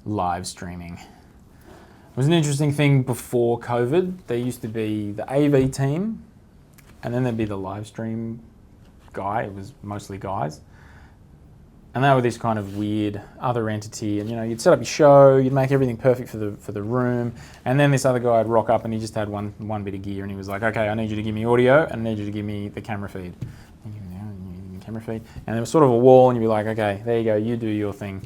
live streaming. It was an interesting thing before COVID. There used to be the AV team, and then there'd be the live stream guy. It was mostly guys. And they were this kind of weird other entity, and you'd set up your show, you'd make everything perfect for the room, and then this other guy would rock up and he just had one bit of gear, and he was like, okay, I need you to give me audio, and I need you to give me the camera feed. And you give me camera feed, and there was sort of a wall, and you'd be like, okay, there you go, you do your thing.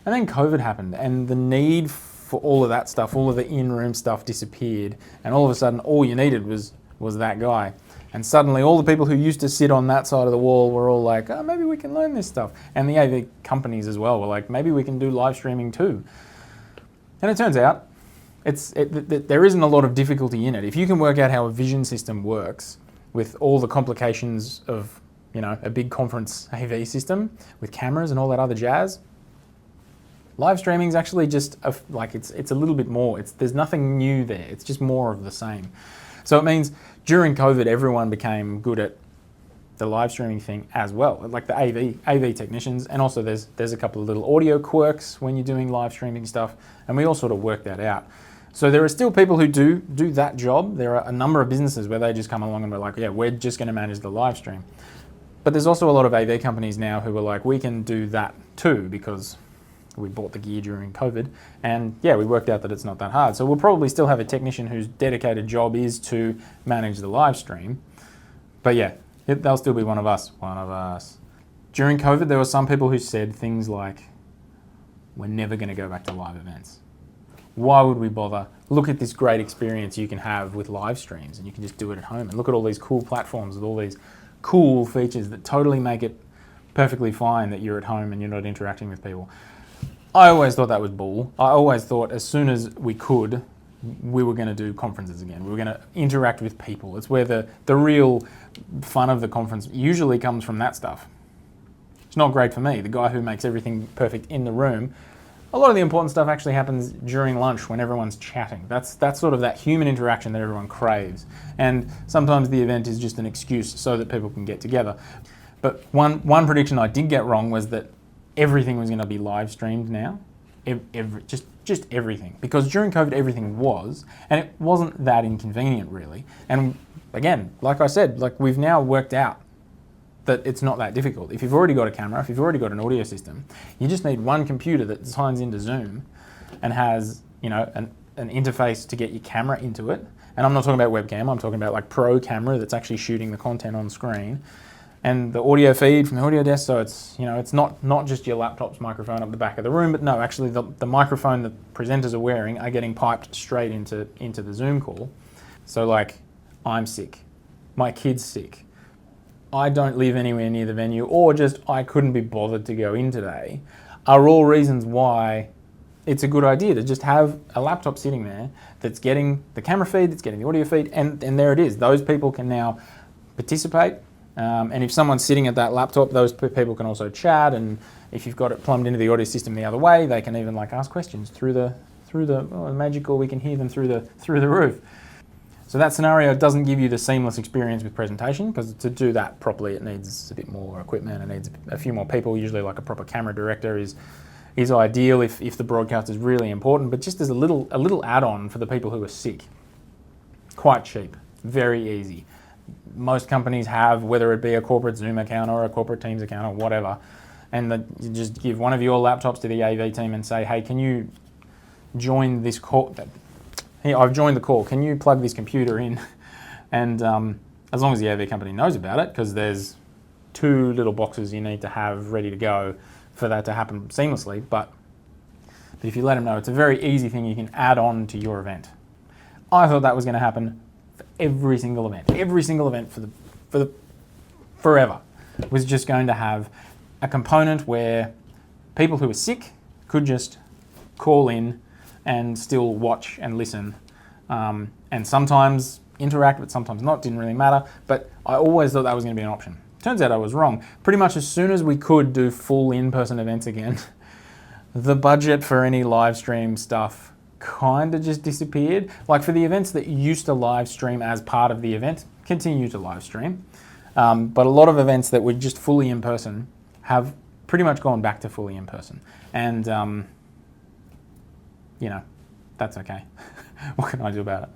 And then COVID happened, and the need for all of that stuff, all of the in-room stuff disappeared, and all of a sudden, all you needed was that guy. And suddenly all the people who used to sit on that side of the wall were all like, oh, maybe we can learn this stuff. And the AV companies as well were like, maybe we can do live streaming too. And it turns out there isn't a lot of difficulty in it. If you can work out how a vision system works with all the complications of a big conference AV system with cameras and all that other jazz, live streaming is actually just it's a little bit more. There's nothing new there. It's just more of the same. So it means during COVID, everyone became good at the live streaming thing as well, like the AV technicians, and also there's a couple of little audio quirks when you're doing live streaming stuff, and we all sort of work that out. So there are still people who do that job. There are a number of businesses where they just come along and we're like, yeah, we're just going to manage the live stream. But there's also a lot of AV companies now who are like, we can do that too, because we bought the gear during COVID, and yeah, we worked out that it's not that hard. So we'll probably still have a technician whose dedicated job is to manage the live stream. But yeah, they'll still be one of us. During COVID, there were some people who said things like, we're never going to go back to live events. Why would we bother? Look at this great experience you can have with live streams, and you can just do it at home. And look at all these cool platforms with all these cool features that totally make it perfectly fine that you're at home and you're not interacting with people. I always thought that was bull. I always thought as soon as we could, we were going to do conferences again. We were going to interact with people. It's where the real fun of the conference usually comes from that stuff. It's not great for me, the guy who makes everything perfect in the room. A lot of the important stuff actually happens during lunch when everyone's chatting. That's sort of that human interaction that everyone craves. And sometimes the event is just an excuse so that people can get together. But one prediction I did get wrong was that everything was going to be live streamed now, just everything. Because during COVID, everything was, and it wasn't that inconvenient really. And again, like I said, we've now worked out that it's not that difficult. If you've already got a camera, if you've already got an audio system, you just need one computer that signs into Zoom and has, an interface to get your camera into it. And I'm not talking about webcam, I'm talking about pro camera that's actually shooting the content on screen. And the audio feed from the audio desk, so it's it's not just your laptop's microphone up the back of the room, but no, actually the microphone that presenters are wearing are getting piped straight into the Zoom call. So I'm sick, my kid's sick, I don't live anywhere near the venue, or just I couldn't be bothered to go in today, are all reasons why it's a good idea to just have a laptop sitting there that's getting the camera feed, that's getting the audio feed, and there it is. Those people can now participate. And if someone's sitting at that laptop, those people can also chat, and if you've got it plumbed into the audio system the other way, they can even ask questions through the magical, we can hear them through the roof. So that scenario doesn't give you the seamless experience with presentation, because to do that properly it needs a bit more equipment, it needs a few more people, usually a proper camera director is ideal if the broadcast is really important, but just as a little add-on for the people who are sick. Quite cheap, very easy. Most companies have, whether it be a corporate Zoom account or a corporate Teams account or whatever, and you just give one of your laptops to the AV team and say, hey, can you join this call? Hey, I've joined the call. Can you plug this computer in? And as long as the AV company knows about it, because there's 2 little boxes you need to have ready to go for that to happen seamlessly. But if you let them know, it's a very easy thing you can add on to your event. I thought that was going to happen every single event for forever was just going to have a component where people who are sick could just call in and still watch and listen, and sometimes interact, but sometimes not, didn't really matter. But I always thought that was going to be an option. Turns out I was wrong. Pretty much as soon as we could do full in-person events again, the budget for any live stream stuff kind of just disappeared. For the events that used to live stream as part of the event, continue to live stream. But a lot of events that were just fully in person have pretty much gone back to fully in person. And you know, that's okay. What can I do about it?